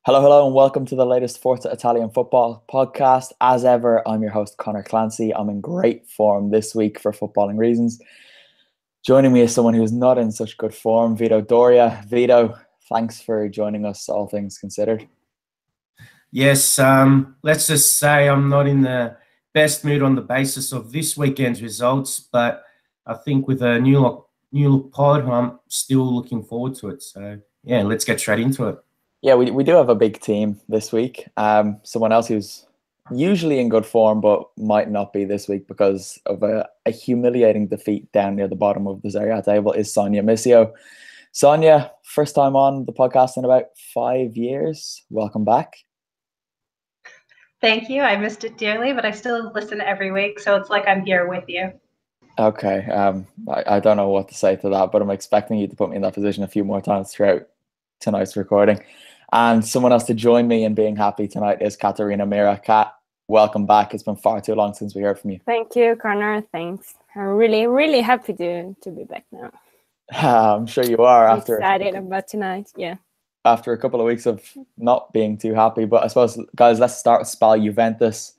Hello, hello, and welcome to the latest Forza Italian football podcast. As ever, I'm your host, Connor Clancy. I'm in great form this week for footballing reasons. Joining me is someone who's not in such good form, Vito Doria. Vito, thanks for joining us, all things considered. Yes, let's just say I'm not in the best mood on the basis of this weekend's results, but I think with a new look pod, I'm still looking forward to it. So, yeah, let's get straight into it. Yeah, we do have a big team this week. Someone else who's usually in good form but might not be this week because of a humiliating defeat down near the bottom of the Serie A table is Sonia Missio. Sonia, first time on the podcast in about 5 years. Welcome back. Thank you. I missed it dearly, but I still listen every week, so it's like I'm here with you. Okay. I don't know what to say to that, but I'm expecting you to put me in that position a few more times throughout tonight's recording. And someone else to join me in being happy tonight is Katerina Mira. Kat, welcome back. It's been far too long since we heard from you. Thank you, Connor. Thanks. I'm really happy to be back now. I'm sure you are. I'm excited about tonight. Yeah. After a couple of weeks of not being too happy, but I suppose, guys, let's start with Spal Juventus.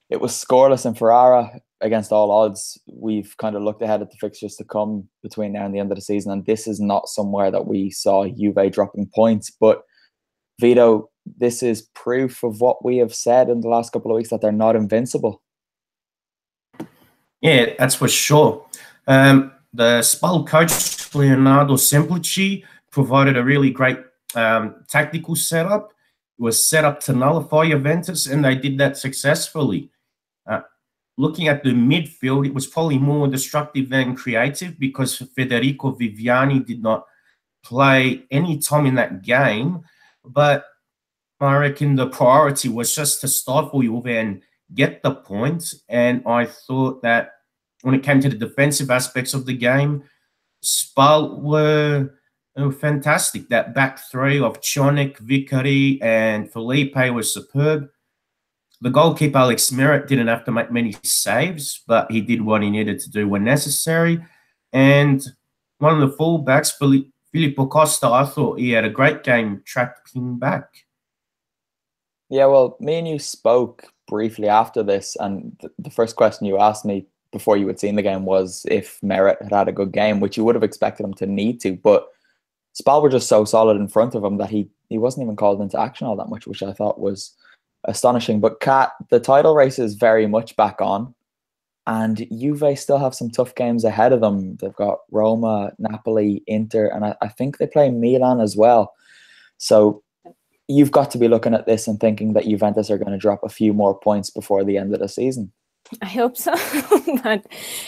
It was scoreless in Ferrara against all odds. We've kind of looked ahead at the fixtures to come between now and the end of the season, and this is not somewhere that we saw Juve dropping points. But Vito, this is proof of what we have said in the last couple of weeks, that they're not invincible. Yeah, that's for sure. The Spal coach, Leonardo Semplici, provided a really great tactical setup. It was set up to nullify Juventus, and they did that successfully. Looking at the midfield, it was probably more destructive than creative because Federico Viviani did not play any time in that game. But I reckon the priority was just to stifle Juve and get the points. And I thought that when it came to the defensive aspects of the game, Spal were fantastic. That back three of Cionek, Vicari, and Felipe was superb. The goalkeeper, Alex Merritt, didn't have to make many saves, but he did what he needed to do when necessary. And one of the fullbacks, Filippo Costa, I thought he had a great game tracking back. Yeah, well, me and you spoke briefly after this, and the first question you asked me before you had seen the game was if Merritt had a good game, which you would have expected him to need to, but Spal were just so solid in front of him that he wasn't even called into action all that much, which I thought was astonishing. But Kat, the title race is very much back on, and Juve still have some tough games ahead of them. They've got Roma, Napoli, Inter, and I think they play Milan as well. So you've got to be looking at this and thinking that Juventus are going to drop a few more points before the end of the season. I hope so. But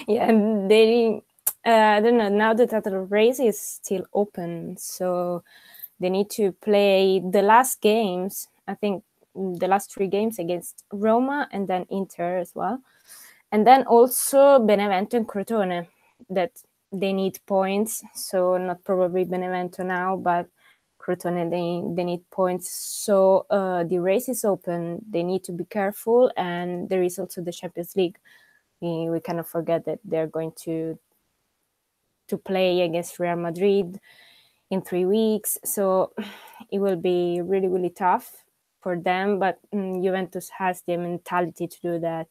yeah, I don't know, now the title race is still open, so they need to play the last games. I think the last 3 games against Roma and then Inter as well. And then also Benevento and Crotone, that they need points. So not probably Benevento now, but Crotone, they need points. So the race is open. They need to be careful. And there is also the Champions League. We cannot forget that they're going to play against Real Madrid in 3 weeks. So it will be really tough for them. But Juventus has the mentality to do that.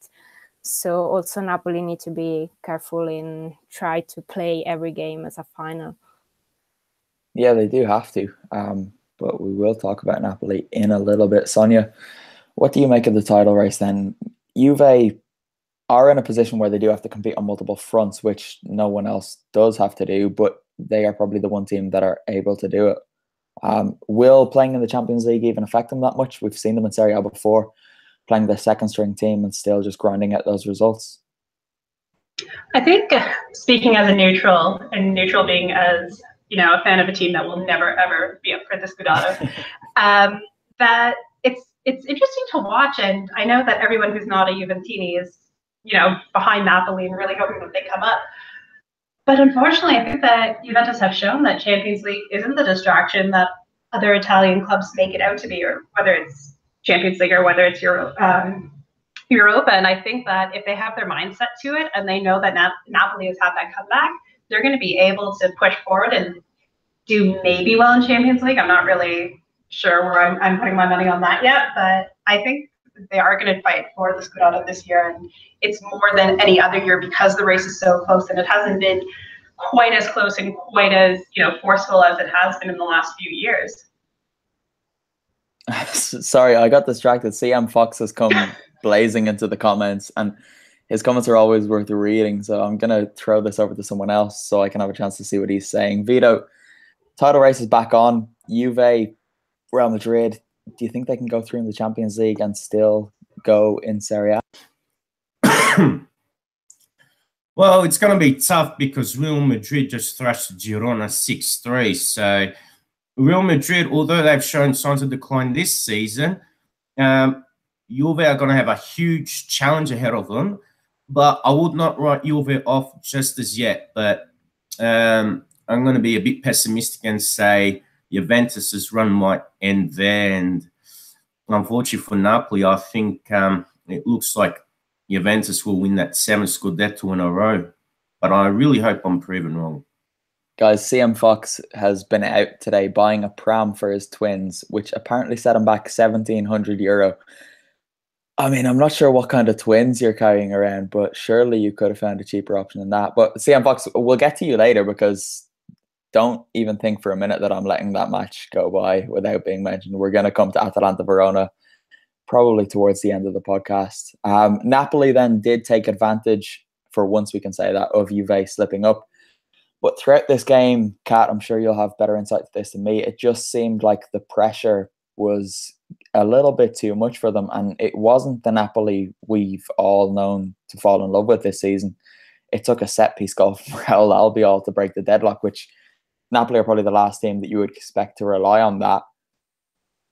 So also Napoli need to be careful and try to play every game as a final. Yeah, they do have to. But we will talk about Napoli in a little bit. Sonia, what do you make of the title race then? Juve are in a position where they do have to compete on multiple fronts, which no one else does have to do, but they are probably the one team that are able to do it. Will playing in the Champions League even affect them that much? We've seen them in Serie A before, playing their second string team and still just grinding out those results. I think, speaking as a neutral, and neutral being as, a fan of a team that will never ever be up for the Scudetto, that it's interesting to watch. And I know that everyone who's not a Juventini is, behind Napoli and really hoping that they come up. But unfortunately, I think that Juventus have shown that Champions League isn't the distraction that other Italian clubs make it out to be, or whether it's Champions League or whether it's Europa. And I think that if they have their mindset to it and they know that Napoli has had that comeback, they're going to be able to push forward and do maybe well in Champions League. I'm not really sure where I'm putting my money on that yet, but I think they are going to fight for the Scudetto this year, and it's more than any other year because the race is so close, and it hasn't been quite as close and quite as forceful as it has been in the last few years. Sorry, I got distracted. CM Fox has come blazing into the comments, and his comments are always worth reading. So I'm going to throw this over to someone else so I can have a chance to see what he's saying. Vito, title race is back on. Juve, Real Madrid. Do you think they can go through in the Champions League and still go in Serie A? Well, it's going to be tough because Real Madrid just thrashed Girona 6-3. So Real Madrid, although they've shown signs of decline this season, Juve are going to have a huge challenge ahead of them. But I would not write Juve off just as yet. But I'm going to be a bit pessimistic and say Juventus' run might end there. And unfortunately for Napoli, I think it looks like Juventus will win that 7th Scudetto in a row. But I really hope I'm proven wrong. Guys, CM Fox has been out today buying a pram for his twins, which apparently set him back €1,700. I mean, I'm not sure what kind of twins you're carrying around, but surely you could have found a cheaper option than that. But CM Fox, we'll get to you later, because don't even think for a minute that I'm letting that match go by without being mentioned. We're going to come to Atalanta Verona probably towards the end of the podcast. Napoli then did take advantage, for once we can say that, of Juve slipping up. But throughout this game, Kat, I'm sure you'll have better insight to this than me, it just seemed like the pressure was a little bit too much for them, and it wasn't the Napoli we've all known to fall in love with this season. It took a set-piece goal from Raul Albiol to break the deadlock, which Napoli are probably the last team that you would expect to rely on that.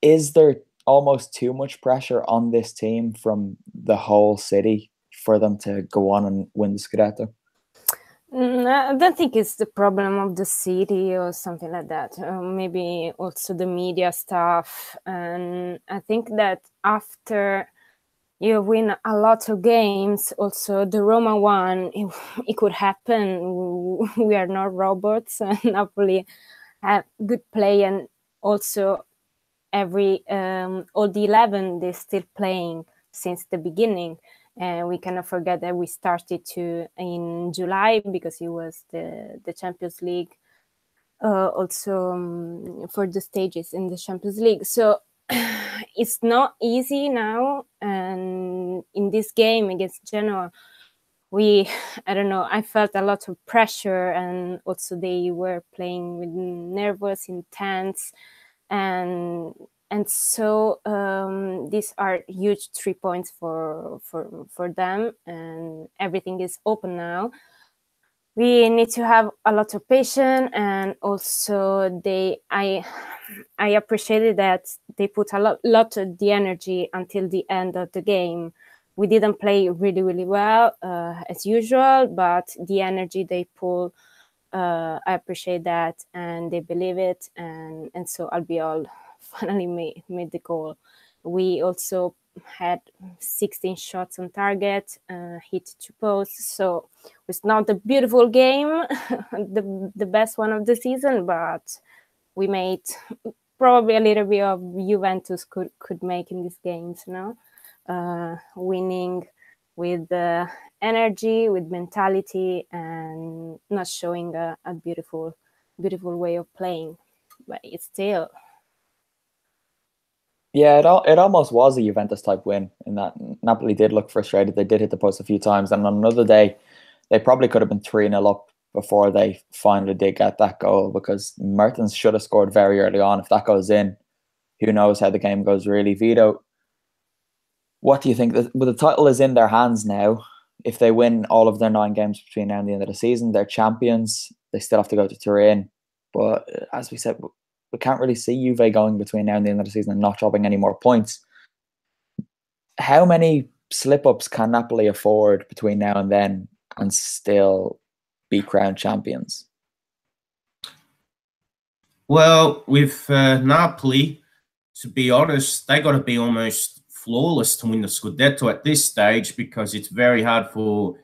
Is there almost too much pressure on this team from the whole city for them to go on and win the Scudetto? I don't think it's the problem of the city or something like that. Maybe also the media stuff. And I think that after you win a lot of games, also the Roma one, it could happen. We are not robots. Napoli have good play, and also all the 11 they're still playing since the beginning. And we cannot forget that we started in July, because it was the Champions League, also for the stages in the Champions League. So it's not easy now. And in this game against Genoa, I felt a lot of pressure, and also they were playing with nervous, intense, and so these are huge 3 points for them, and everything is open now. We need to have a lot of patience, and also I appreciated that they put a lot of the energy until the end of the game. We didn't play really, really well as usual, but the energy they pull, I appreciate that, and they believe it, and so Albiol finally made the goal. We also had 16 shots on target, hit 2 posts, so it's not a beautiful game, the best one of the season, but we made probably a little bit of Juventus could make in these games, winning with energy, with mentality, and not showing a beautiful way of playing, but it's still. Yeah, it almost was a Juventus type win, in that Napoli did look frustrated. They did hit the post a few times, and on another day, they probably could have been 3-0 up before they finally did get that goal, because Mertens should have scored very early on. If that goes in, who knows how the game goes, really. Vito, what do you think? The title is in their hands now. If they win all of their 9 games between now and the end of the season, they're champions. They still have to go to Turin. But as we said, we can't really see Juve going between now and the end of the season and not dropping any more points. How many slip-ups can Napoli afford between now and then and still be crowned champions? Well, with Napoli, to be honest, they got to be almost flawless to win the Scudetto at this stage, because it's very hard for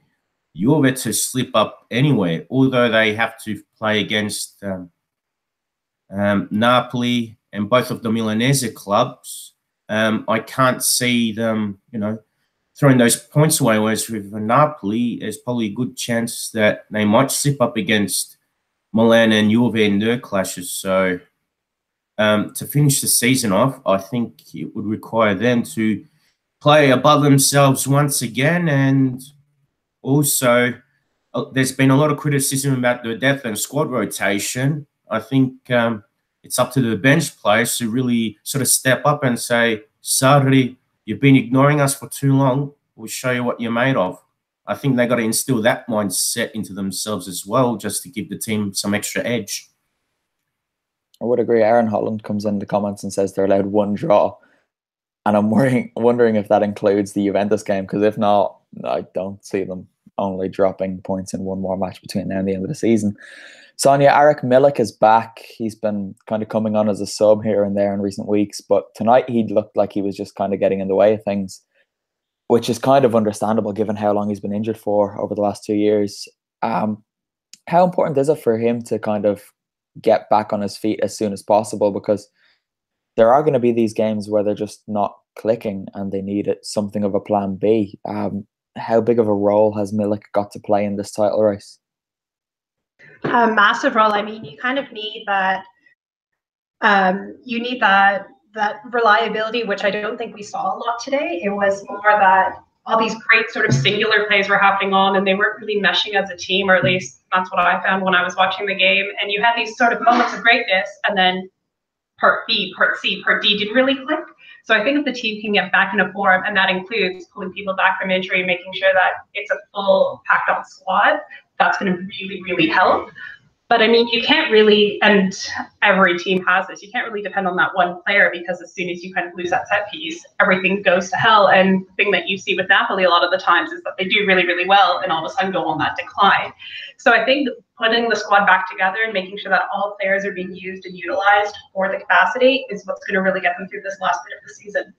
Juve to slip up anyway, although they have to play against Napoli and both of the Milanese clubs, I can't see them, throwing those points away. Whereas with Napoli, there's probably a good chance that they might slip up against Milan and Juve in their clashes. So to finish the season off, I think it would require them to play above themselves once again. And also, there's been a lot of criticism about the depth and squad rotation. I think it's up to the bench players to really sort of step up and say, Sarri, you've been ignoring us for too long. We'll show you what you're made of. I think they got to instill that mindset into themselves as well, just to give the team some extra edge. I would agree. Aaron Holland comes in the comments and says they're allowed one draw. And I'm wondering if that includes the Juventus game, because if not, I don't see them only dropping points in one more match between now and the end of the season. Sonia, Arik Milik is back. He's been kind of coming on as a sub here and there in recent weeks, but tonight he looked like he was just kind of getting in the way of things, which is kind of understandable given how long he's been injured for over the last 2 years. How important is it for him to kind of get back on his feet as soon as possible? Because there are going to be these games where they're just not clicking and they need something of a plan B. How big of a role has Milik got to play in this title race? A massive role. I mean, you kind of need that. You need that reliability, which I don't think we saw a lot today. It was more that all these great sort of singular plays were happening on, and they weren't really meshing as a team, or at least that's what I found when I was watching the game. And you had these sort of moments of greatness, and then part B, part C, part D didn't really click. So I think if the team can get back into form, and that includes pulling people back from injury, making sure that it's a full packed on squad, that's going to really, really help. But I mean, you can't really, and every team has this, you can't really depend on that one player, because as soon as you kind of lose that set piece, everything goes to hell. And the thing that you see with Napoli a lot of the times is that they do really, really well and all of a sudden go on that decline. So I think putting the squad back together and making sure that all players are being used and utilized for the capacity is what's going to really get them through this last bit of the season.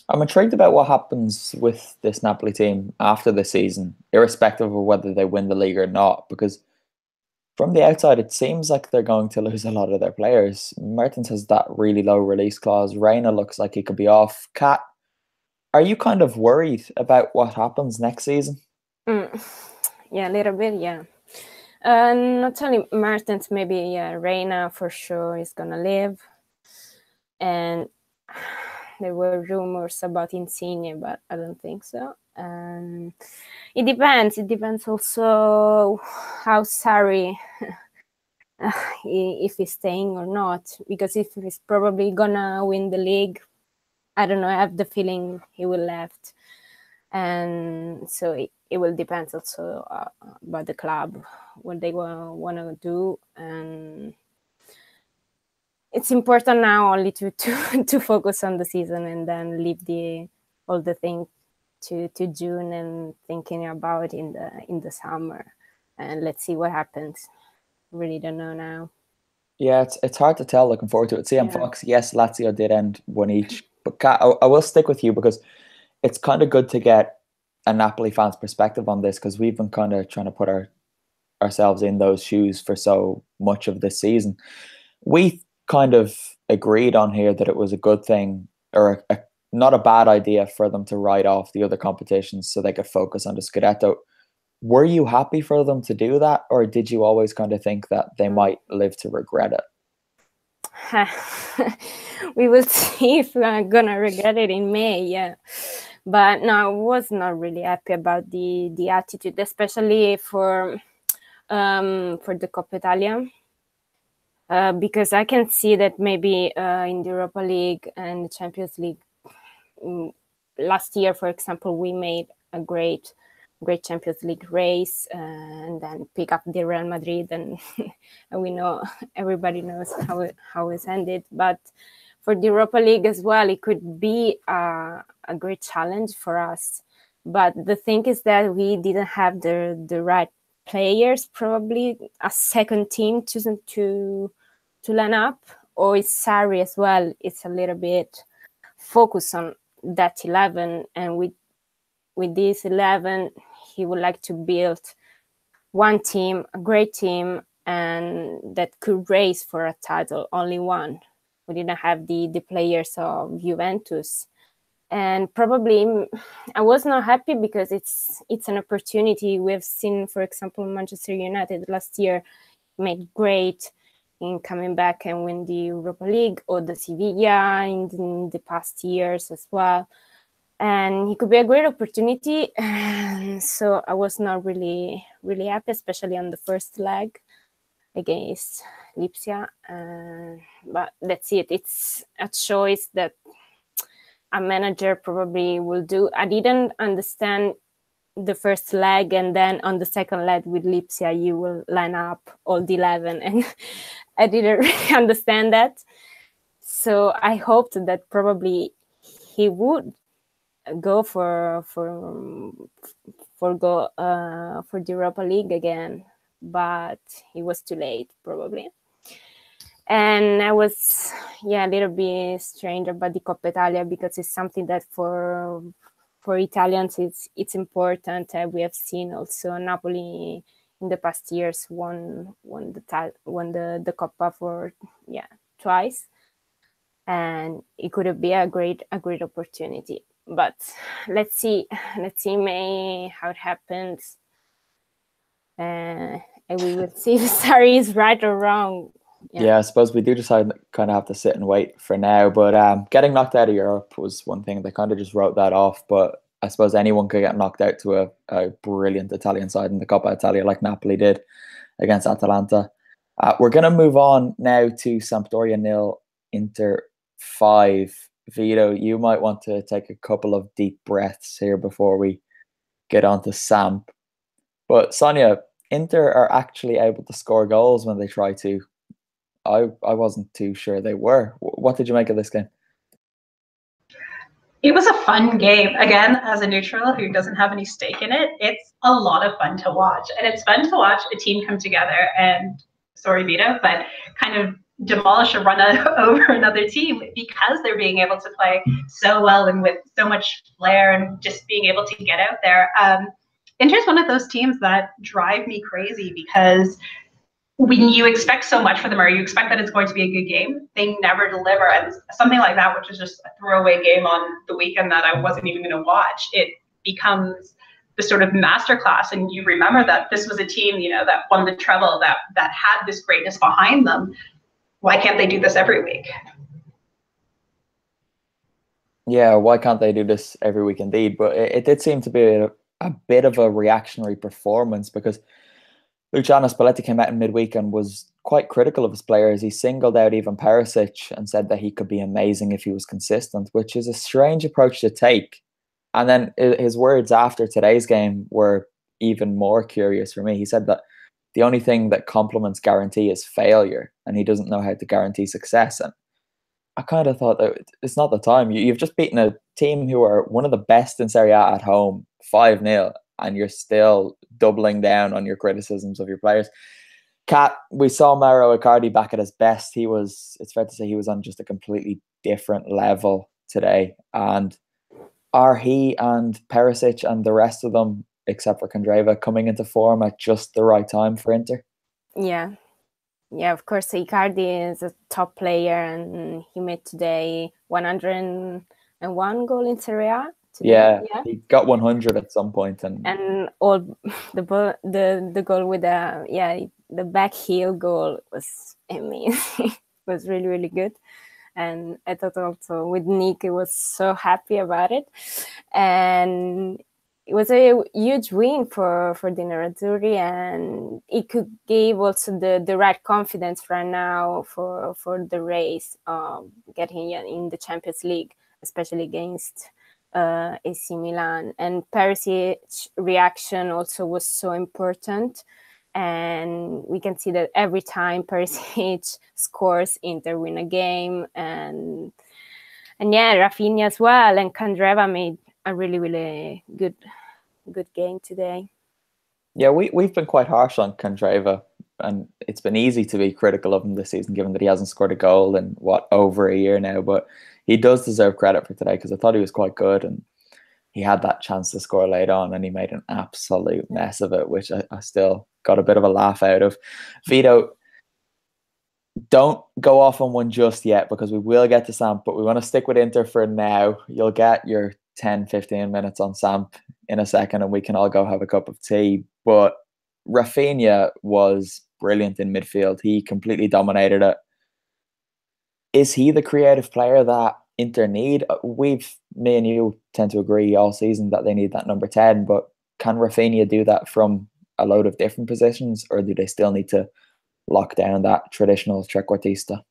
I'm intrigued about what happens with this Napoli team after the season, irrespective of whether they win the league or not, because from the outside, it seems like they're going to lose a lot of their players. Mertens has that really low release clause. Reina looks like he could be off. Kat, are you kind of worried about what happens next season? Yeah, a little bit, yeah. Not only Mertens, maybe Reina for sure is going to leave. And there were rumors about Insigne, but I don't think so. It depends. It depends also how Sarri, if he's staying or not. Because if he's probably gonna win the league, I don't know. I have the feeling he will left, and so it will depend also about the club, what they want to do, and it's important now only to focus on the season and then leave all the things to June and thinking about in the summer, and let's see what happens. Really don't know now. Yeah, it's hard to tell. Looking forward to it. CM Fox, yes, Lazio did end one each, but Kat, I will stick with you because it's kind of good to get a Napoli fan's perspective on this, because we've been kind of trying to put ourselves in those shoes for so much of this season. We kind of agreed on here that it was a good thing, or not a bad idea for them to write off the other competitions so they could focus on the Scudetto. Were you happy for them to do that, or did you always kind of think that they might live to regret it? We will see if we're gonna regret it in May, yeah. But no, I was not really happy about the attitude, especially for the Coppa Italia. Because I can see that maybe in the Europa League and the Champions League, last year, for example, we made a great Champions League race and then pick up the Real Madrid, and we know, everybody knows how it's ended. But for the Europa League as well, it could be a great challenge for us. But the thing is that we didn't have the right players, probably a second team to line up, or it's Sarri as well. It's a little bit focused on that 11, and with this 11, he would like to build one team, a great team, and that could race for a title, only one. we didn't have the players of Juventus. And probably I was not happy because it's an opportunity. We've seen, for example, Manchester United last year made great in coming back and win the Europa League, or the Sevilla in the past years as well. And it could be a great opportunity. And so I was not really happy, especially on the first leg against Lipsia. But that's it. It's a choice that a manager probably will do. I didn't understand the first leg, and then on the second leg with Lipsia, you will line up all the 11, and I didn't really understand that. So I hoped that probably he would go for the Europa League again, but he was too late probably. And I was, a little bit strange about the Coppa Italia, because it's something that for Italians it's important. We have seen also Napoli in the past years won the Coppa for twice, and it could be a great opportunity. But let's see May how it happens, and we will see if Sarri is right or wrong. Yeah, I suppose we do decide kind of have to sit and wait for now. But getting knocked out of Europe was one thing. They kind of just wrote that off. But I suppose anyone could get knocked out to a brilliant Italian side in the Coppa Italia, like Napoli did against Atalanta. We're going to move on now to Sampdoria 0, Inter 5. Vito, you might want to take a couple of deep breaths here before we get on to Samp. But Sonia, Inter are actually able to score goals when they try to. I wasn't too sure they were. What did you make of this game? It was a fun game. Again, as a neutral who doesn't have any stake in it, it's a lot of fun to watch. And it's fun to watch a team come together and, sorry Vito, but kind of demolish or run over another team, because they're being able to play so well and with so much flair and just being able to get out there. Inter's one of those teams that drive me crazy, because when you expect so much for them, or you expect that it's going to be a good game, they never deliver. And something like that, which is just a throwaway game on the weekend that I wasn't even going to watch, it becomes the sort of masterclass. And you remember that this was a team, that won the treble, that had this greatness behind them. Why can't they do this every week? Yeah, why can't they do this every week indeed? But it did seem to be a bit of a reactionary performance, because Luciano Spalletti came out in midweek and was quite critical of his players. He singled out even Perisic and said that he could be amazing if he was consistent, which is a strange approach to take. And then his words after today's game were even more curious for me. He said that the only thing that compliments guarantee is failure, and he doesn't know how to guarantee success. And I kind of thought that it's not the time. You've just beaten a team who are one of the best in Serie A at home, 5-0, and you're still doubling down on your criticisms of your players. Kat, we saw Mauro Icardi back at his best. It's fair to say he was on just a completely different level today. And are he and Perisic and the rest of them, except for Candreva, coming into form at just the right time for Inter? Yeah, of course, Icardi is a top player, and he made today 101 goal in Serie A. Yeah, he got 100 at some point, and all the goal with the back heel goal was amazing. It was really, really good. And I thought also with Nick, I was so happy about it, and it was a huge win for the Nerazzurri, and it could give also the right confidence right now for the race, getting in the Champions League, especially against AC Milan. And Perisic's reaction also was so important, and we can see that every time Perisic scores, Inter win a game, and Rafinha as well, and Candreva made a really, really good game today. Yeah, we've been quite harsh on Candreva, and it's been easy to be critical of him this season, given that he hasn't scored a goal in over a year now. But he does deserve credit for today, because I thought he was quite good, and he had that chance to score late on, and he made an absolute mess of it, which I still got a bit of a laugh out of. Vito, Don't go off on one just yet because we will get to Samp, but we want to stick with Inter for now. You'll get your 10, 15 minutes on Samp in a second and we can all go have a cup of tea. But Rafinha was brilliant in midfield. He completely dominated it. Is he the creative player that Inter need? Me and you tend to agree all season that they need that number 10, but can Rafinha do that from a load of different positions, or do they still need to lock down that traditional trequartista?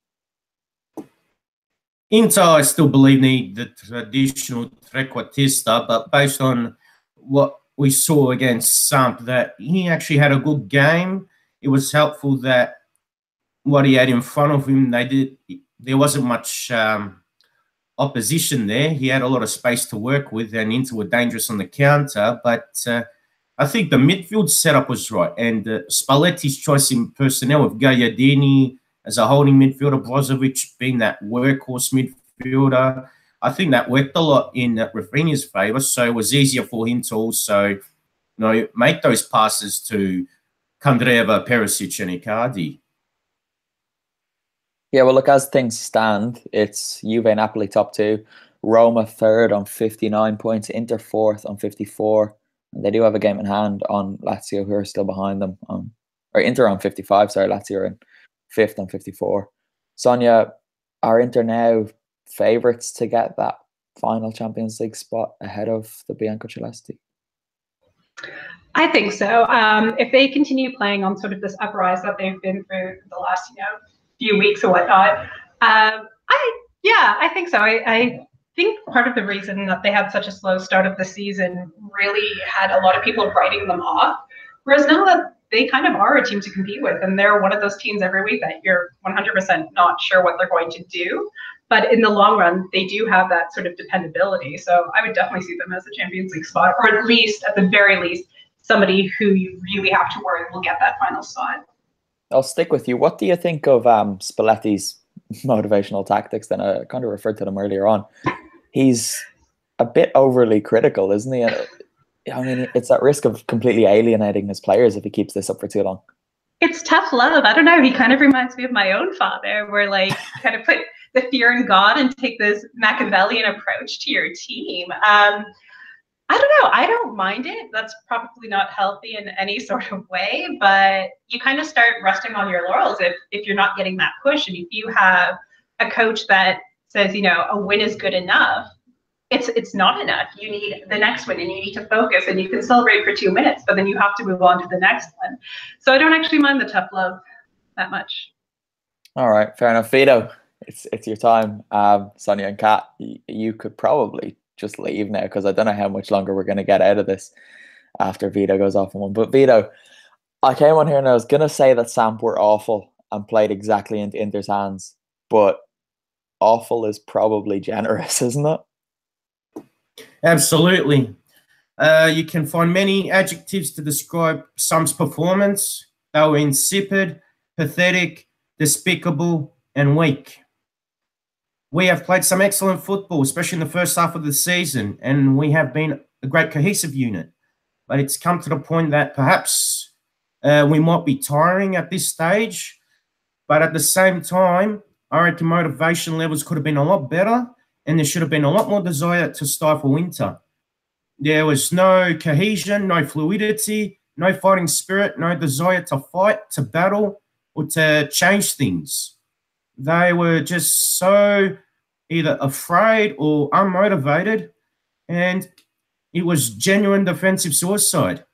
Inter, I still believe, need the traditional trequartista, but based on what we saw against Samp, that he actually had a good game. It was helpful that what he had in front of him, there wasn't much opposition there. He had a lot of space to work with, and Inter were dangerous on the counter. But I think the midfield setup was right, and Spalletti's choice in personnel of Gagliardini as a holding midfielder, Brozovic being that workhorse midfielder, I think that worked a lot in Rafinha's favour. So it was easier for him to also, make those passes to Candreva, Perisic, and Icardi. Yeah, well, look, as things stand, it's Juve, Napoli top 2, Roma third on 59 points, Inter fourth on 54. And they do have a game in hand on Lazio, who are still behind them. Or Inter on 55, sorry, Lazio are in fifth on 54. Sonia, are Inter now favourites to get that final Champions League spot ahead of the Biancocelesti? I think so. If they continue playing on sort of this uprise that they've been through the last, few weeks or whatnot, I think so. I think part of the reason that they had such a slow start of the season really had a lot of people writing them off, whereas now that they kind of are a team to compete with, and they're one of those teams every week that you're 100% not sure what they're going to do, but in the long run, they do have that sort of dependability. So I would definitely see them as a Champions League spot, or at the very least, somebody who you really have to worry will get that final spot. I'll stick with you. What do you think of Spalletti's motivational tactics? Then I kind of referred to them earlier on. He's a bit overly critical, isn't he? I mean, it's at risk of completely alienating his players if he keeps this up for too long. It's tough love. I don't know. He kind of reminds me of my own father, where kind of put the fear in God and take this Machiavellian approach to your team. I don't know. I don't mind it. That's probably not healthy in any sort of way, but you kind of start resting on your laurels if you're not getting that push. And if you have a coach that says, a win is good enough, it's not enough. You need the next win and you need to focus, and you can celebrate for 2 minutes, but then you have to move on to the next one. So I don't actually mind the tough love that much. All right. Fair enough. Vito, it's your time. Sonia and Kat, you could probably just leave now because I don't know how much longer we're going to get out of this after Vito goes off on one. But Vito, I came on here and I was going to say that Samp were awful and played exactly into Inter's hands, but awful is probably generous, isn't it? Absolutely. You can find many adjectives to describe Samp's performance. They were insipid, pathetic, despicable, and weak. We have played some excellent football, especially in the first half of the season, and we have been a great cohesive unit. But it's come to the point that perhaps we might be tiring at this stage, but at the same time, I reckon motivation levels could have been a lot better, and there should have been a lot more desire to stifle Inter. There was no cohesion, no fluidity, no fighting spirit, no desire to fight, to battle, or to change things. They were just so either afraid or unmotivated, and it was genuine defensive suicide.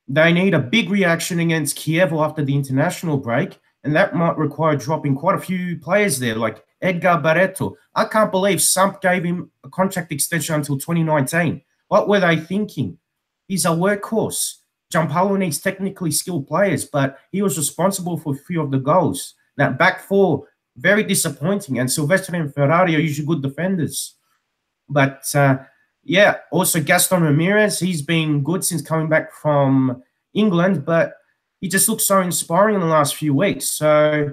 They need a big reaction against Kiev after the international break, and that might require dropping quite a few players there, like Edgar Barreto. I can't believe Samp gave him a contract extension until 2019. What were they thinking? He's a workhorse. Gianpaolo needs technically skilled players, but he was responsible for a few of the goals. That back four, very disappointing, and Silvestre and Ferrari are usually good defenders. But, also Gaston Ramirez, he's been good since coming back from England, but he just looks so inspiring in the last few weeks. So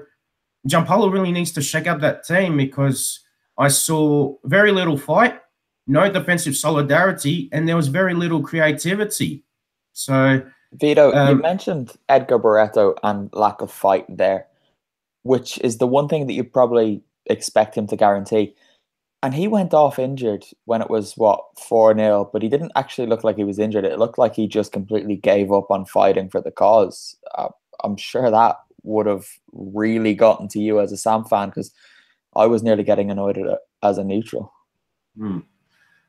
Gianpaolo really needs to shake up that team, because I saw very little fight, no defensive solidarity, and there was very little creativity. So, Vito, you mentioned Edgar Barreto and lack of fight there. which is the one thing that you probably expect him to guarantee. And he went off injured when it was, 4-0, but he didn't actually look like he was injured. It looked like he just completely gave up on fighting for the cause. I'm sure that would have really gotten to you as a Sam fan, because I was nearly getting annoyed at it as a neutral.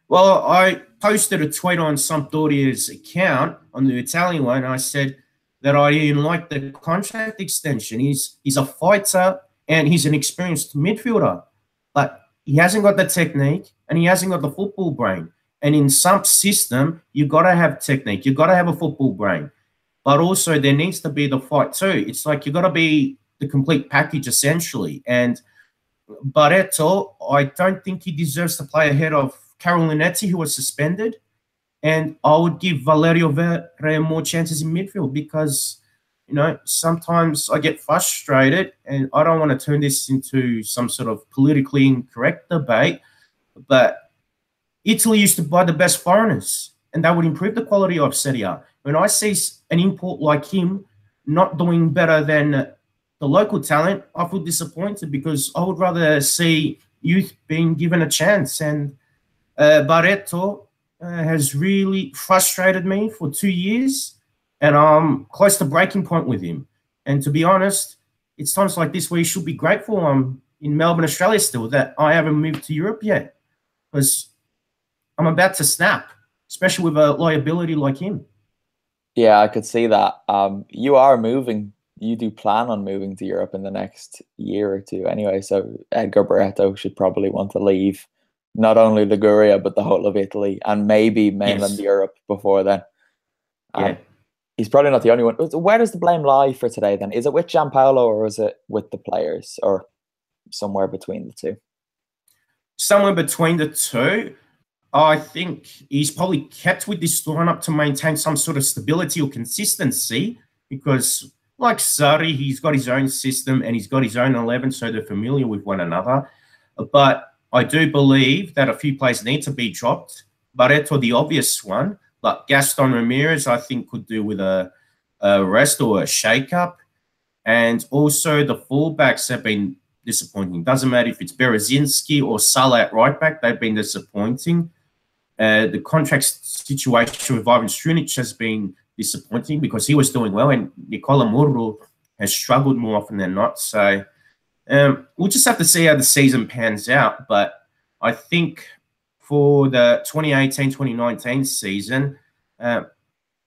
Well, I posted a tweet on Sampdoria's account, on the Italian one, and I said that I didn't like the contract extension. He's a fighter and he's an experienced midfielder, but he hasn't got the technique and he hasn't got the football brain. And in some system, you got to have technique. You got to have a football brain. But also there needs to be the fight too. It's like you got to be the complete package essentially. And Barreto, I don't think he deserves to play ahead of Carolinetti, who was suspended. And I would give Valerio Vera more chances in midfield because, sometimes I get frustrated and I don't want to turn this into some sort of politically incorrect debate, but Italy used to buy the best foreigners and that would improve the quality of Serie A. When I see an import like him not doing better than the local talent, I feel disappointed because I would rather see youth being given a chance. And Barreto has really frustrated me for 2 years, and I'm close to breaking point with him. And to be honest, it's times like this where you should be grateful I'm in Melbourne, Australia still, that I haven't moved to Europe yet, because I'm about to snap, especially with a liability like him. Yeah, I could see that. You are moving. You do plan on moving to Europe in the next year or two anyway, so Edgar Barreto should probably want to leave not only Liguria, but the whole of Italy and maybe mainland Europe before then. He's probably not the only one. Where does the blame lie for today then? Is it with Gianpaolo or is it with the players or somewhere between the two? Somewhere between the two. I think he's probably kept with this lineup to maintain some sort of stability or consistency because, like Sarri, he's got his own system and he's got his own 11, so they're familiar with one another. But I do believe that a few players need to be dropped. Barreto, the obvious one, but Gaston Ramirez, I think, could do with a rest or a shake-up. And also the fullbacks have been disappointing. Doesn't matter if it's Berezinski or Salah at right-back, they've been disappointing. The contract situation with Ivan Strunic has been disappointing because he was doing well and Nicola Murro has struggled more often than not. So we'll just have to see how the season pans out. But I think for the 2018-2019 season,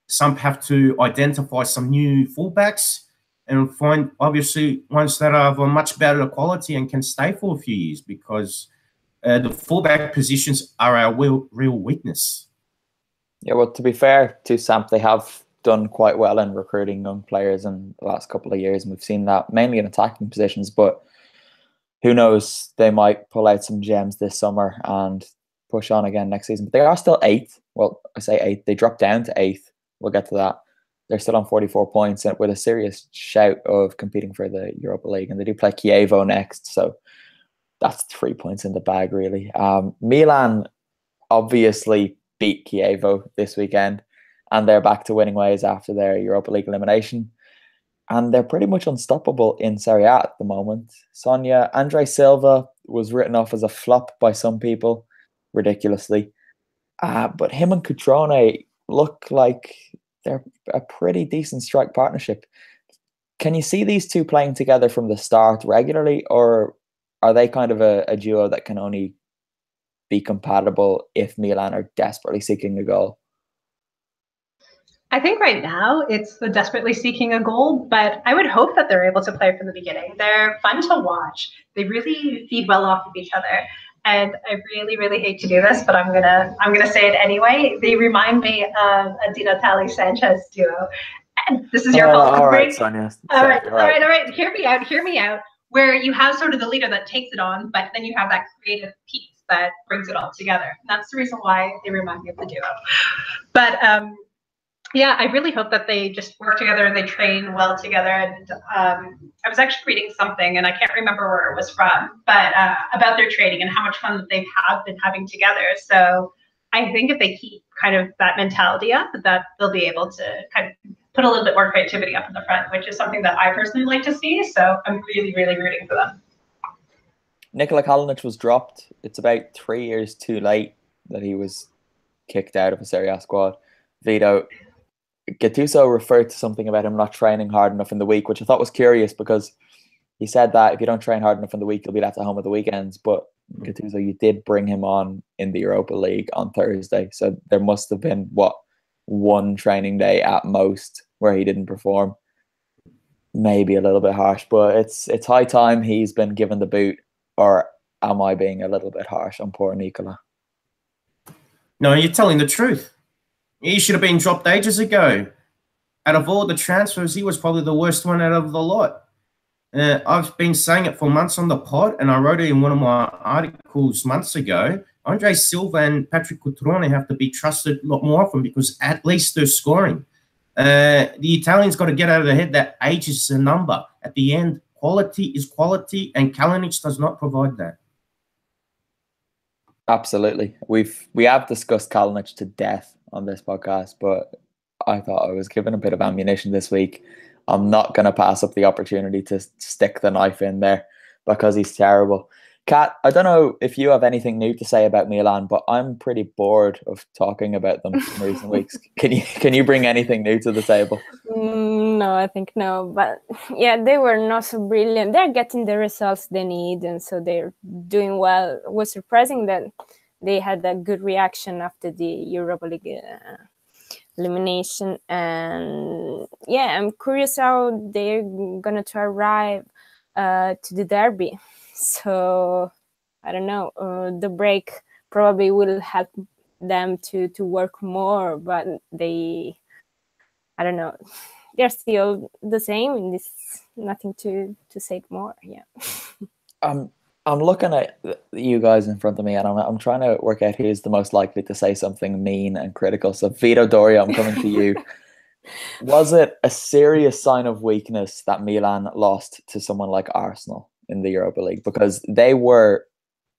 some have to identify some new fullbacks and find, obviously, ones that are of a much better quality and can stay for a few years because the fullback positions are our real weakness. Yeah, well, to be fair to Samp, they have done quite well in recruiting young players in the last couple of years, and we've seen that mainly in attacking positions, but who knows, they might pull out some gems this summer and push on again next season. But they are still 8th. Well, I say 8th. They dropped down to 8th. We'll get to that. They're still on 44 points with a serious shout of competing for the Europa League. And they do play Chievo next. So that's 3 points in the bag, really. Milan obviously beat Chievo this weekend. And they're back to winning ways after their Europa League elimination. And they're pretty much unstoppable in Serie A at the moment. Sonia, Andre Silva was written off as a flop by some people, ridiculously. But him and Cutrone look like they're a pretty decent strike partnership. Can you see these two playing together from the start regularly, or are they kind of a duo that can only be compatible if Milan are desperately seeking a goal? I think right now it's the desperately seeking a goal, but I would hope that they're able to play from the beginning. They're fun to watch. They really feed well off of each other. And I really, really hate to do this, but I'm gonna say it anyway. They remind me of a Di Natale Sanchez duo. And this is your fault. All right, Sonia. All right. Hear me out. Where you have sort of the leader that takes it on, but then you have that creative piece that brings it all together. And that's the reason why they remind me of the duo. But yeah, I really hope that they just work together and they train well together. And I was actually reading something, and I can't remember where it was from, but about their training and how much fun that they have been having together. So I think if they keep kind of that mentality up, that they'll be able to kind of put a little bit more creativity up in the front, which is something that I personally like to see. So I'm really, really rooting for them. Nikola Kalinic was dropped. It's about 3 years too late that he was kicked out of a Serie A squad. Vito, Gattuso referred to something about him not training hard enough in the week, which I thought was curious because he said that if you don't train hard enough in the week, you'll be left at home at the weekends. But Gattuso, you did bring him on in the Europa League on Thursday. So there must have been, one training day at most where he didn't perform. Maybe a little bit harsh, but it's high time he's been given the boot. Or am I being a little bit harsh on poor Nikola? No, you're telling the truth. He should have been dropped ages ago. Out of all the transfers, he was probably the worst one out of the lot. I've been saying it for months on the pod, and I wrote it in one of my articles months ago. Andre Silva and Patrick Cutrone have to be trusted a lot more often because at least they're scoring. The Italians got to get out of their head that age is a number. At the end, quality is quality, and Kalinic does not provide that. Absolutely. We have discussed Kalinic to death on this podcast, but I thought I was given a bit of ammunition this week. I'm not going to pass up the opportunity to stick the knife in there because he's terrible. Kat, I don't know if you have anything new to say about Milan, but I'm pretty bored of talking about them in recent weeks. Can you bring anything new to the table? No, I think no. But yeah, they were not so brilliant. They're getting the results they need, and so they're doing well. It was surprising that they had a good reaction after the Europa League elimination. And yeah, I'm curious how they're going to arrive to the derby. So I don't know. The break probably will help them to work more, but I don't know. They're still the same in this. Nothing to say more. Yeah. I'm looking at you guys in front of me, and I'm trying to work out who's the most likely to say something mean and critical. So Vito Doria, I'm coming to you. Was it a serious sign of weakness that Milan lost to someone like Arsenal in the Europa League? Because they were,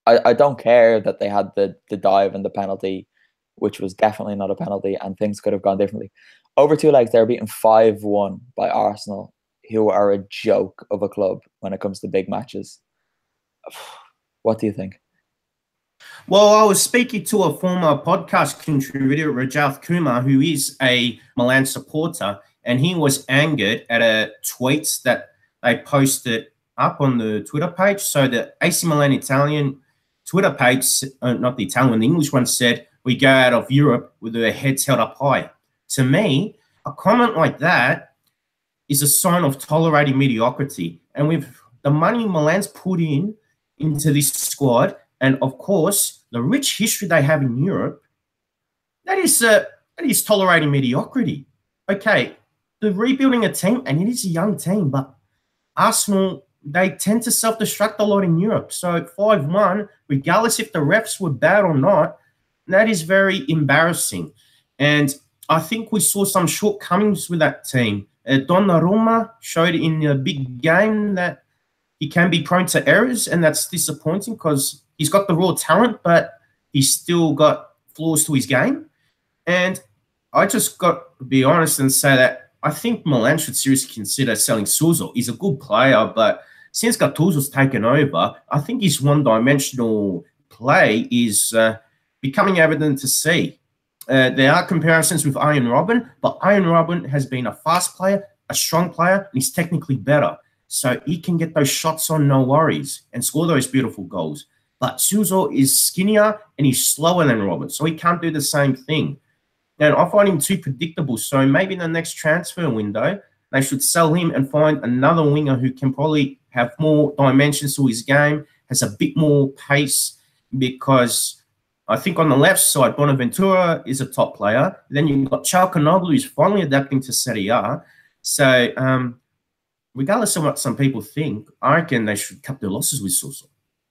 I don't care that they had the dive and the penalty, which was definitely not a penalty, and things could have gone differently. Over 2 legs, they were beaten 5-1 by Arsenal, who are a joke of a club when it comes to big matches. What do you think? Well, I was speaking to a former podcast contributor, Rajath Kumar, who is a Milan supporter, and he was angered at a tweet that they posted up on the Twitter page. So the AC Milan Italian Twitter page, not the Italian, the English one, said, "We go out of Europe with their heads held up high." To me, a comment like that is a sign of tolerating mediocrity. And with the money Milan's put into this squad, and of course the rich history they have in Europe, that is tolerating mediocrity. Okay, they're rebuilding a team, and it is a young team, but Arsenal, they tend to self-destruct a lot in Europe. So 5-1, regardless if the refs were bad or not, that is very embarrassing. And I think we saw some shortcomings with that team. Donnarumma showed in a big game that he can be prone to errors, and that's disappointing because he's got the raw talent, but he's still got flaws to his game. And I just got to be honest and say that I think Milan should seriously consider selling Suso. He's a good player, but since Gattuso's taken over, I think his one-dimensional play is becoming evident to see. There are comparisons with Arjen Robben, but Arjen Robben has been a fast player, a strong player, and he's technically better. So he can get those shots on, no worries, and score those beautiful goals. But Suso is skinnier and he's slower than Robben, so he can't do the same thing. And I find him too predictable. So maybe in the next transfer window, they should sell him and find another winger who can probably have more dimensions to his game, has a bit more pace, because I think on the left side, Bonaventura is a top player. Then you've got Çalhanoğlu, who's finally adapting to Serie A. So regardless of what some people think, I reckon they should cut their losses with Suso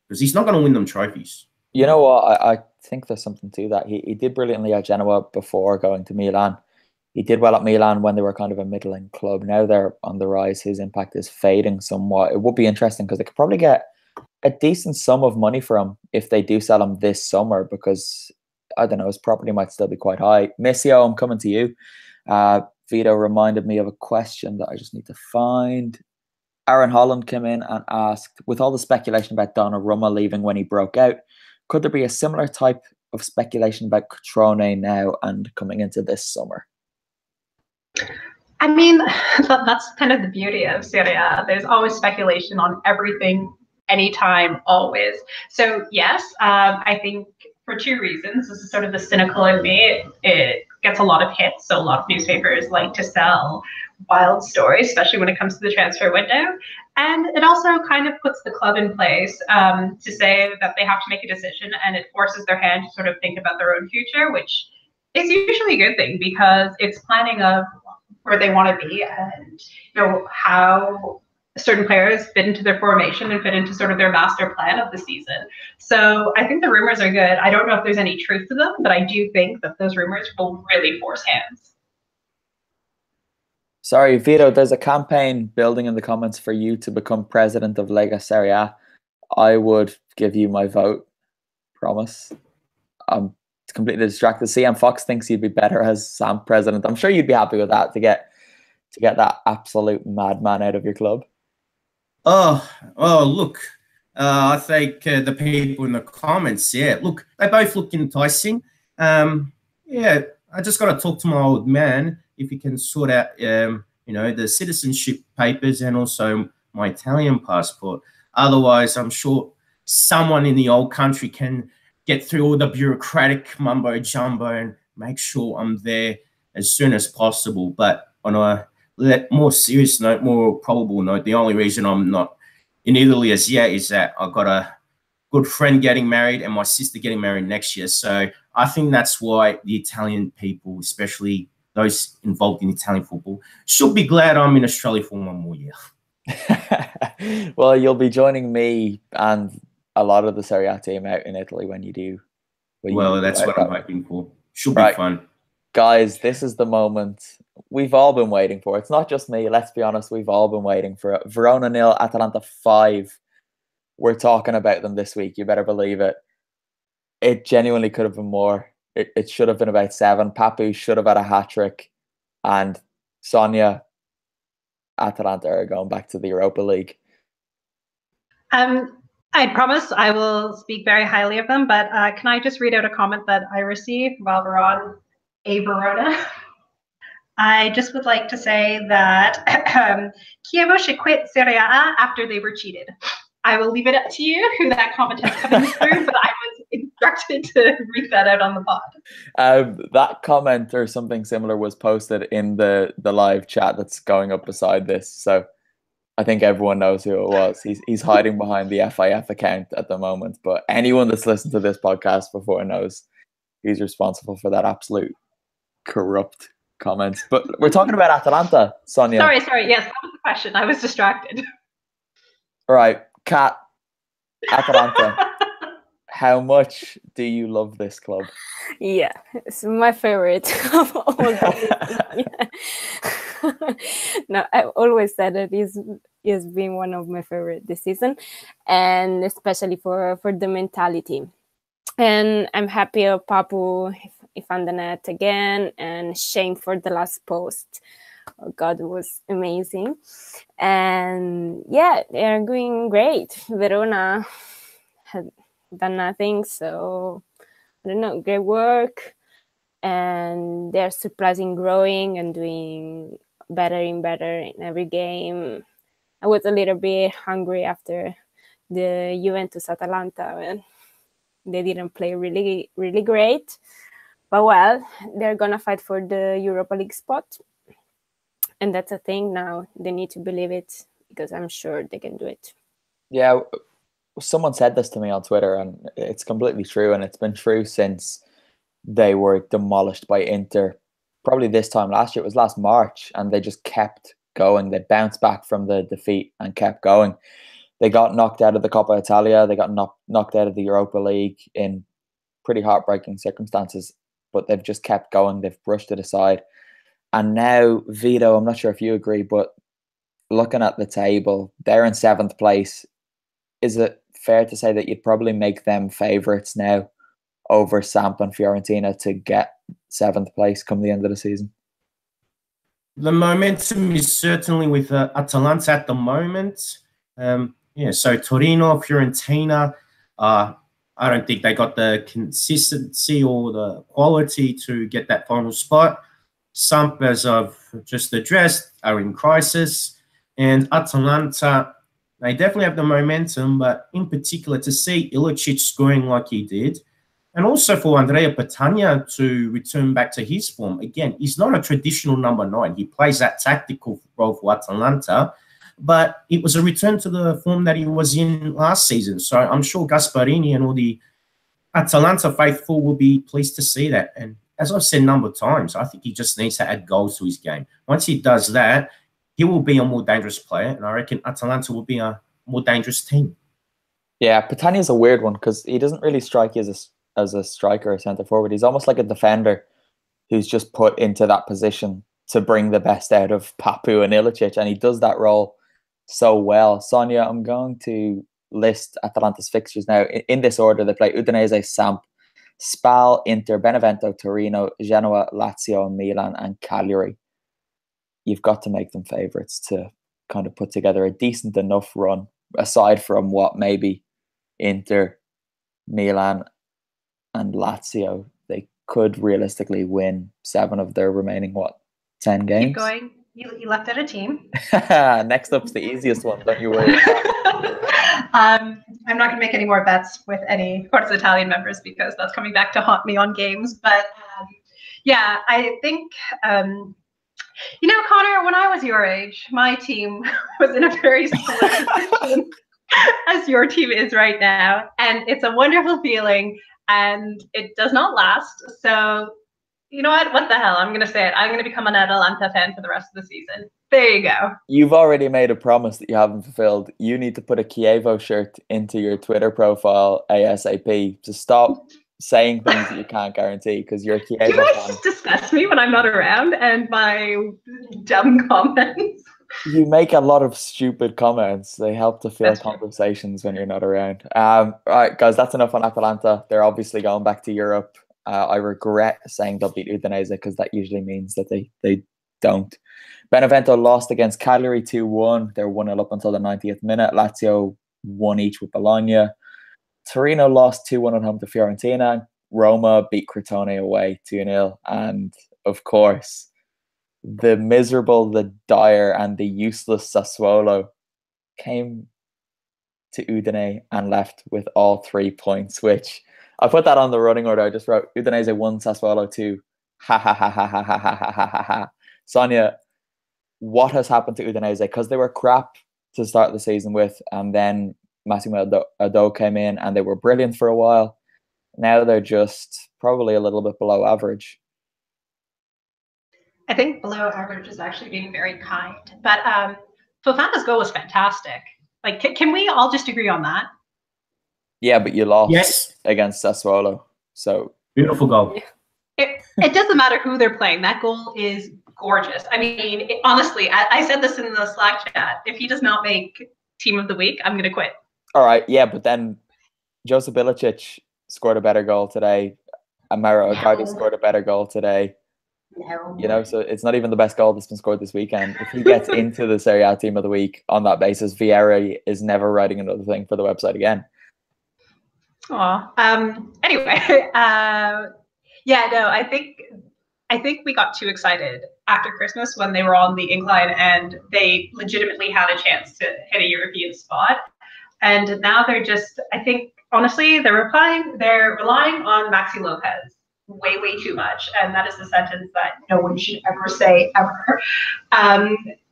because he's not going to win them trophies. You know what? I think there's something to that. He did brilliantly at Genoa before going to Milan. He did well at Milan when they were kind of a middling club. Now they're on the rise. His impact is fading somewhat. It would be interesting because they could probably get a decent sum of money for him if they do sell him this summer, because I don't know, his property might still be quite high. Missio, I'm coming to you. Vito reminded me of a question that I just need to find. Aaron Holland came in and asked, with all the speculation about Donnarumma leaving when he broke out, could there be a similar type of speculation about Cutrone now and coming into this summer? I mean, that's kind of the beauty of Serie A. There's always speculation on everything, anytime, always. So yes, I think for two reasons. This is sort of the cynical in me. It gets a lot of hits, so a lot of newspapers like to sell wild stories, especially when it comes to the transfer window. And it also kind of puts the club in place to say that they have to make a decision, and it forces their hand to sort of think about their own future, which is usually a good thing because it's planning of where they want to be and how certain players fit into their formation and fit into sort of their master plan of the season. So I think the rumors are good. I don't know if there's any truth to them, but I do think that those rumors will really force hands. Sorry, Vito, there's a campaign building in the comments for you to become president of Lega Serie A. I would give you my vote. Promise. I'm completely distracted. CM Fox thinks you'd be better as Sam president. I'm sure you'd be happy with that to get that absolute madman out of your club. Oh, look, I think the people in the comments, look, they both look enticing. I just got to talk to my old man if he can sort out, the citizenship papers and also my Italian passport. Otherwise, I'm sure someone in the old country can get through all the bureaucratic mumbo jumbo and make sure I'm there as soon as possible. But on a more serious note, more probable note, the only reason I'm not in Italy as yet is that I've got a good friend getting married and my sister getting married next year. So I think that's why the Italian people, especially those involved in Italian football, should be glad I'm in Australia for one more year. Well, you'll be joining me and a lot of the Serie A team out in Italy when you do. That's what I'm hoping for. Should be fun. Guys, this is the moment we've all been waiting for. It's not just me. Let's be honest. We've all been waiting for it. Verona 0, Atalanta 5. We're talking about them this week. You better believe it. It genuinely could have been more. It should have been about 7. Papu should have had a hat-trick. And Sonia, Atalanta are going back to the Europa League. I promise I will speak very highly of them, but can I just read out a comment that I received while we're on Verona? I just would like to say that Chievo should quit Serie A after they were cheated. I will leave it up to you who that comment has come through, but I was instructed to read that out on the pod. That comment or something similar was posted in the live chat that's going up beside this. So I think everyone knows who it was. He's hiding behind the FIF account at the moment, but anyone that's listened to this podcast before knows he's responsible for that absolute corrupt comment. But we're talking about Atalanta, Sonia. Sorry. Yes, that was the question. I was distracted. All right, Kat, Atalanta. How much do you love this club? Yeah, it's my favorite of all time. No, I've always said it is been one of my favorite this season, and especially for the mentality. And I'm happy of Papu if on the net again, and shame for the last post. Oh God, it was amazing. And yeah, they're doing great. Verona had done nothing, so I don't know, great work. And they're surprising, growing and doing better and better in every game. I was a little bit hungry after the Juventus Atalanta when they didn't play really, really great. But well, they're gonna fight for the Europa League spot. And that's a thing now. They need to believe it because I'm sure they can do it. Yeah, someone said this to me on Twitter and it's completely true. And it's been true since they were demolished by Inter. Probably this time last year, it was last March, and they just kept going. They bounced back from the defeat and kept going. They got knocked out of the Coppa Italia. They got knocked out of the Europa League in pretty heartbreaking circumstances, but they've just kept going. They've brushed it aside. And now, Vito, I'm not sure if you agree, but looking at the table, they're in 7th place. Is it fair to say that you'd probably make them favourites now over Samp and Fiorentina to get 7th place come the end of the season? The momentum is certainly with Atalanta at the moment. Yeah, so Torino, Fiorentina, I don't think they got the consistency or the quality to get that final spot. Samp, as I've just addressed, are in crisis. And Atalanta, they definitely have the momentum, but in particular to see Ilicic scoring like he did, and also for Andrea Petagna to return back to his form. Again, he's not a traditional number 9. He plays that tactical role for Atalanta, but it was a return to the form that he was in last season. So I'm sure Gasparini and all the Atalanta faithful will be pleased to see that. And as I've said a number of times, I think he just needs to add goals to his game. Once he does that, he will be a more dangerous player, and I reckon Atalanta will be a more dangerous team. Yeah, Petagna is a weird one because he doesn't really strike you as a striker or centre forward. He's almost like a defender who's just put into that position to bring the best out of Papu and Ilicic, and he does that role so well. Sonia, I'm going to list Atalanta's fixtures now. In this order, they play Udinese, Samp, Spal, Inter, Benevento, Torino, Genoa, Lazio, Milan, and Cagliari. You've got to make them favourites to kind of put together a decent enough run, aside from what maybe Inter, Milan, and Lazio. They could realistically win 7 of their remaining, 10 games? Keep going. You left out a team. Next up's the easiest one, don't you worry. I'm not going to make any more bets with any Forza Italian members because that's coming back to haunt me on games. But yeah, I think, Connor, when I was your age, my team was in a very similar position as your team is right now. And it's a wonderful feeling and it does not last. So, you know what the hell? I'm going to say it. I'm going to become an Atalanta fan for the rest of the season. There you go. You've already made a promise that you haven't fulfilled. You need to put a Chievo shirt into your Twitter profile ASAP to stop saying things that you can't guarantee because you're a Chievo fan. You guys just discuss me when I'm not around and my dumb comments. You make a lot of stupid comments. They help to fill conversations when you're not around. All right, guys, that's enough on Atalanta. They're obviously going back to Europe. I regret saying they'll beat Udinese because that usually means that they don't. Benevento lost against Cagliari 2-1. They're 1-0 up until the 90th minute. Lazio won each with Bologna. Torino lost 2-1 at home to Fiorentina. Roma beat Crotone away 2-0. And, of course, the miserable, the dire, and the useless Sassuolo came to Udine and left with all 3 points, which I put that on the running order. I just wrote Udinese 1, Sassuolo 2. Ha ha ha ha ha ha ha ha ha ha. Sonia, what has happened to Udinese? Because they were crap to start the season with, and then Massimo Ado came in and they were brilliant for a while. Now they're just probably a little bit below average. I think below average is actually being very kind. But Fofana's goal was fantastic. Like, can we all just agree on that? Yeah, but you lost against Sassuolo. So beautiful goal. It doesn't matter who they're playing. That goal is gorgeous. I mean, honestly, I said this in the Slack chat. If he does not make Team of the Week, I'm going to quit. All right, yeah, but then Josip Ilicic scored a better goal today. Amaro Icardi scored a better goal today. No. You know, so it's not even the best goal that's been scored this weekend. If he gets into the Serie A Team of the Week on that basis, Vieira is never writing another thing for the website again. Anyway, yeah, no, I think we got too excited after Christmas when they were on the incline and they legitimately had a chance to hit a European spot. And now they're just, I think, honestly, they're relying on Maxi Lopez way, way too much. And that is the sentence that no one should ever say ever.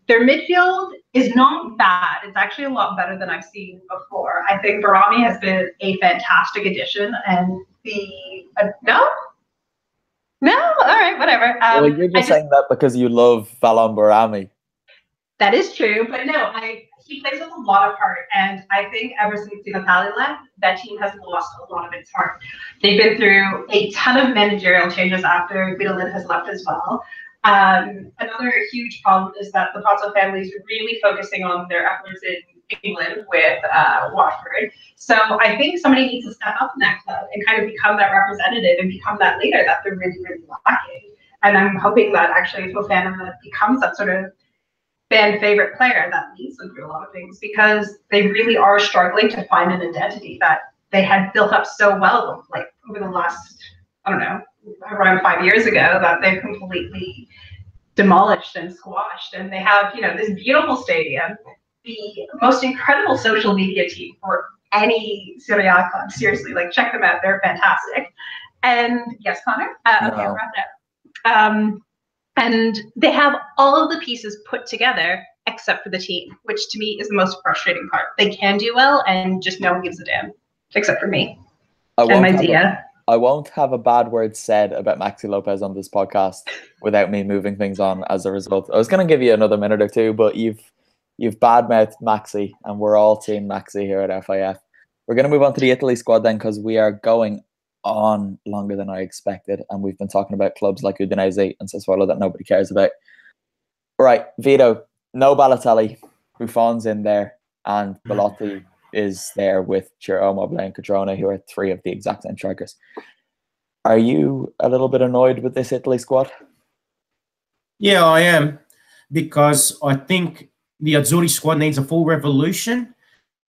Their midfield is not bad. It's actually a lot better than I've seen before. I think Barami has been a fantastic addition. And no, all right, whatever. Well, you're just saying that because you love Valon Barami. That is true, but no, he plays with a lot of heart, and I think ever since Natali left, that team has lost a lot of its heart. They've been through a ton of managerial changes after Guidolin has left as well. Another huge problem is that the Pozzo family is really focusing on their efforts in England with Watford. So I think somebody needs to step up in that club and kind of become that representative and become that leader that they're really, really lacking. And I'm hoping that actually Fofana becomes that sort of fan favorite player that leads them through a lot of things, because they really are struggling to find an identity that they had built up so well, like over the last, I don't know, around 5 years ago, that they've completely demolished and squashed. And they have, this beautiful stadium, the most incredible social media team for any Serie A club. Seriously, like check them out; they're fantastic. And yes, Connor. Okay, I'll wrap it up. And they have all of the pieces put together except for the team, which to me is the most frustrating part. They can do well, and just no one gives a damn, except for me and my Zia. I won't have a bad word said about Maxi Lopez on this podcast without me moving things on as a result. I was going to give you another minute or two, but you've badmouthed Maxi, and we're all team Maxi here at FIF. We're going to move on to the Italy squad then, because we are going on longer than I expected, and we've been talking about clubs like Udinese and Sassuolo that nobody cares about. Right, Vito, no Balotelli, Buffon's in there, and Belotti is there with Ciro Immobile and Cutrone, who are three of the exact same strikers. Are you a little bit annoyed with this Italy squad? Yeah, I am, because I think the Azzurri squad needs a full revolution,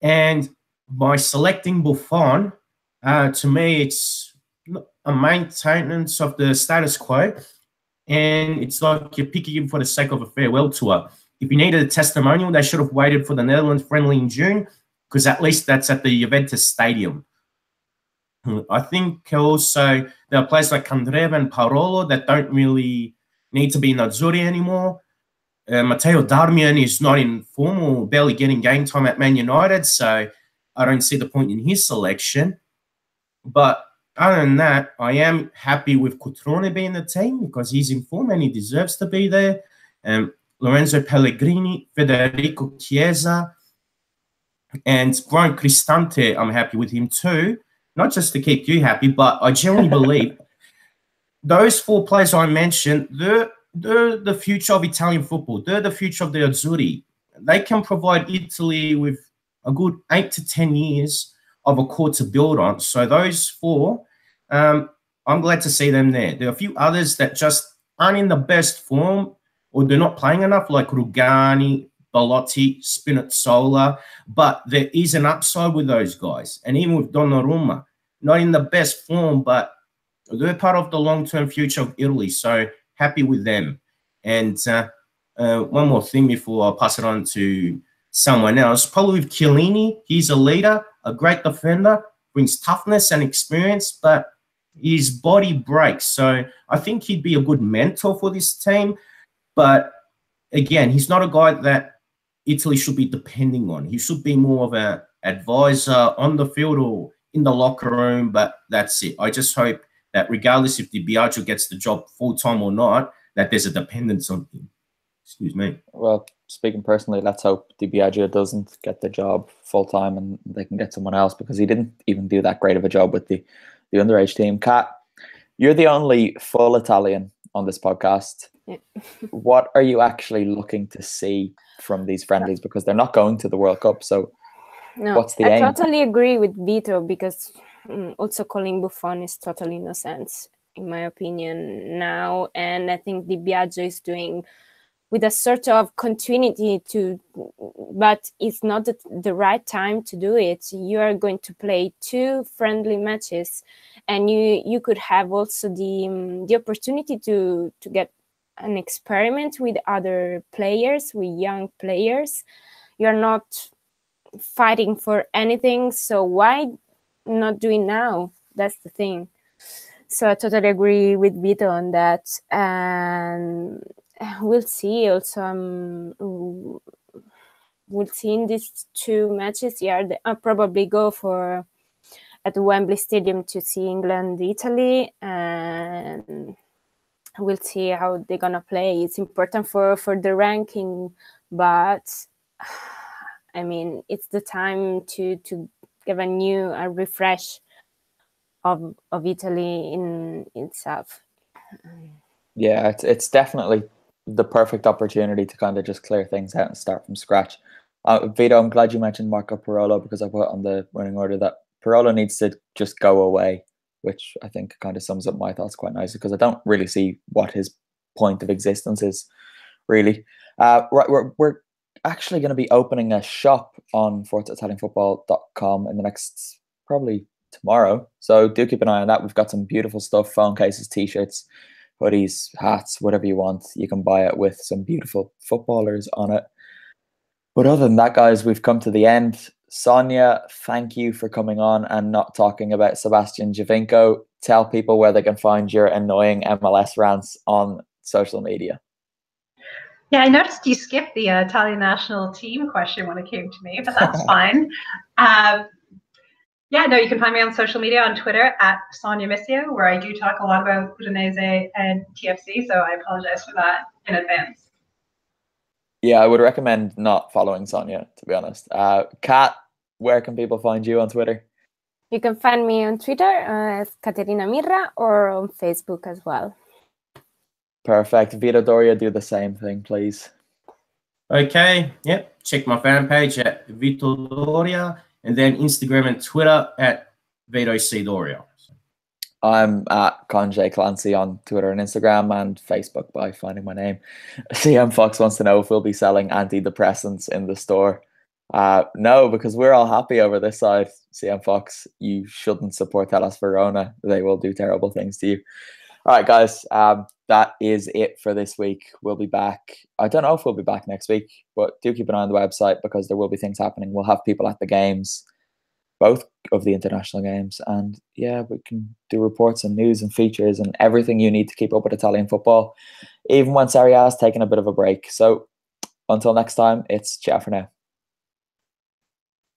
and by selecting Buffon, to me, it's a maintenance of the status quo, and it's like you're picking him for the sake of a farewell tour. If you needed a testimonial, they should have waited for the Netherlands friendly in June, because at least that's at the Juventus stadium. I think also there are players like Candreva and Parolo that don't really need to be in Azzurri anymore. Matteo Darmian is not in form or barely getting game time at Man United, so I don't see the point in his selection. But other than that, I am happy with Cutrone being the team, because he's in form and he deserves to be there. Lorenzo Pellegrini, Federico Chiesa, and Brian Cristante, I'm happy with him too. Not just to keep you happy, but I genuinely believe those four players I mentioned, they're the future of Italian football. They're the future of the Azzurri. They can provide Italy with a good 8 to 10 years of a core to build on. So those four, I'm glad to see them there. There are a few others that just aren't in the best form, or they're not playing enough, like Rugani, Belotti, Spinazzola, but there is an upside with those guys. And even with Donnarumma, not in the best form, but they're part of the long-term future of Italy, so happy with them. And one more thing before I pass it on to someone else, probably with Chiellini. He's a leader, a great defender, brings toughness and experience, but his body breaks. So I think he'd be a good mentor for this team. But again, he's not a guy that Italy should be depending on. He should be more of an advisor on the field or in the locker room, but that's it. I just hope that regardless if Di Biagio gets the job full-time or not, that there's a dependence on him. Excuse me. Well, speaking personally, let's hope Di Biagio doesn't get the job full-time and they can get someone else, because he didn't even do that great of a job with the underage team. Kat, you're the only full Italian on this podcast. Yeah. What are you actually looking to see from these friendlies? Because they're not going to the World Cup, so what's the aim? I totally agree with Vito, because also calling Buffon is totally no sense, in my opinion, now. And I think Di Biagio is doing with a sort of continuity but it's not the right time to do it. You are going to play 2 friendly matches, and you could have also the opportunity to get an experiment with other players, with young players. You're not fighting for anything, so why not do it now? That's the thing. So I totally agree with Vito on that, and we'll see. Also, we'll see in these 2 matches. Yeah, I'll probably go at the Wembley Stadium to see England, Italy, and we'll see how they're gonna play. It's important for the ranking, but I mean, it's the time to give a refresh of Italy in itself. Yeah, it's definitely the perfect opportunity to kind of just clear things out and start from scratch. Vito, I'm glad you mentioned Marco Parolo, because I put on the running order that Parolo needs to just go away, which I think kind of sums up my thoughts quite nicely, because I don't really see what his point of existence is, really. Right, we're actually going to be opening a shop on ForzaItalianFootball.com in the next, probably tomorrow. So do keep an eye on that. We've got some beautiful stuff, phone cases, t-shirts, hoodies, hats, whatever you want. You can buy it with some beautiful footballers on it. But other than that, guys, we've come to the end. Sonia, thank you for coming on and not talking about Sebastian Giovinco. Tell people where they can find your annoying MLS rants on social media. Yeah, I noticed you skipped the Italian national team question when it came to me, but that's fine. Yeah, no, you can find me on social media on Twitter at Sonia Missio, where I do talk a lot about Udinese and TFC, so I apologize for that in advance. Yeah, I would recommend not following Sonia, to be honest. Kat, where can people find you on Twitter? You can find me on Twitter as Caterina Mirra or on Facebook as well. Perfect. Vito Doria, do the same thing, please. Okay, yep. Check my fan page at Vito Doria, and then Instagram and Twitter at Vito C. Doria. I'm at Conjay Clancy on Twitter and Instagram and Facebook by finding my name. CM Fox wants to know if we'll be selling antidepressants in the store. No, because we're all happy over this side. CM Fox, you shouldn't support Hellas Verona. They will do terrible things to you. All right, guys, that is it for this week. We'll be back. I don't know if we'll be back next week, but do keep an eye on the website because there will be things happening. We'll have people at the games, both of the international games. And yeah, we can do reports and news and features and everything you need to keep up with Italian football, even when Serie A is taking a bit of a break. So until next time, it's ciao for now.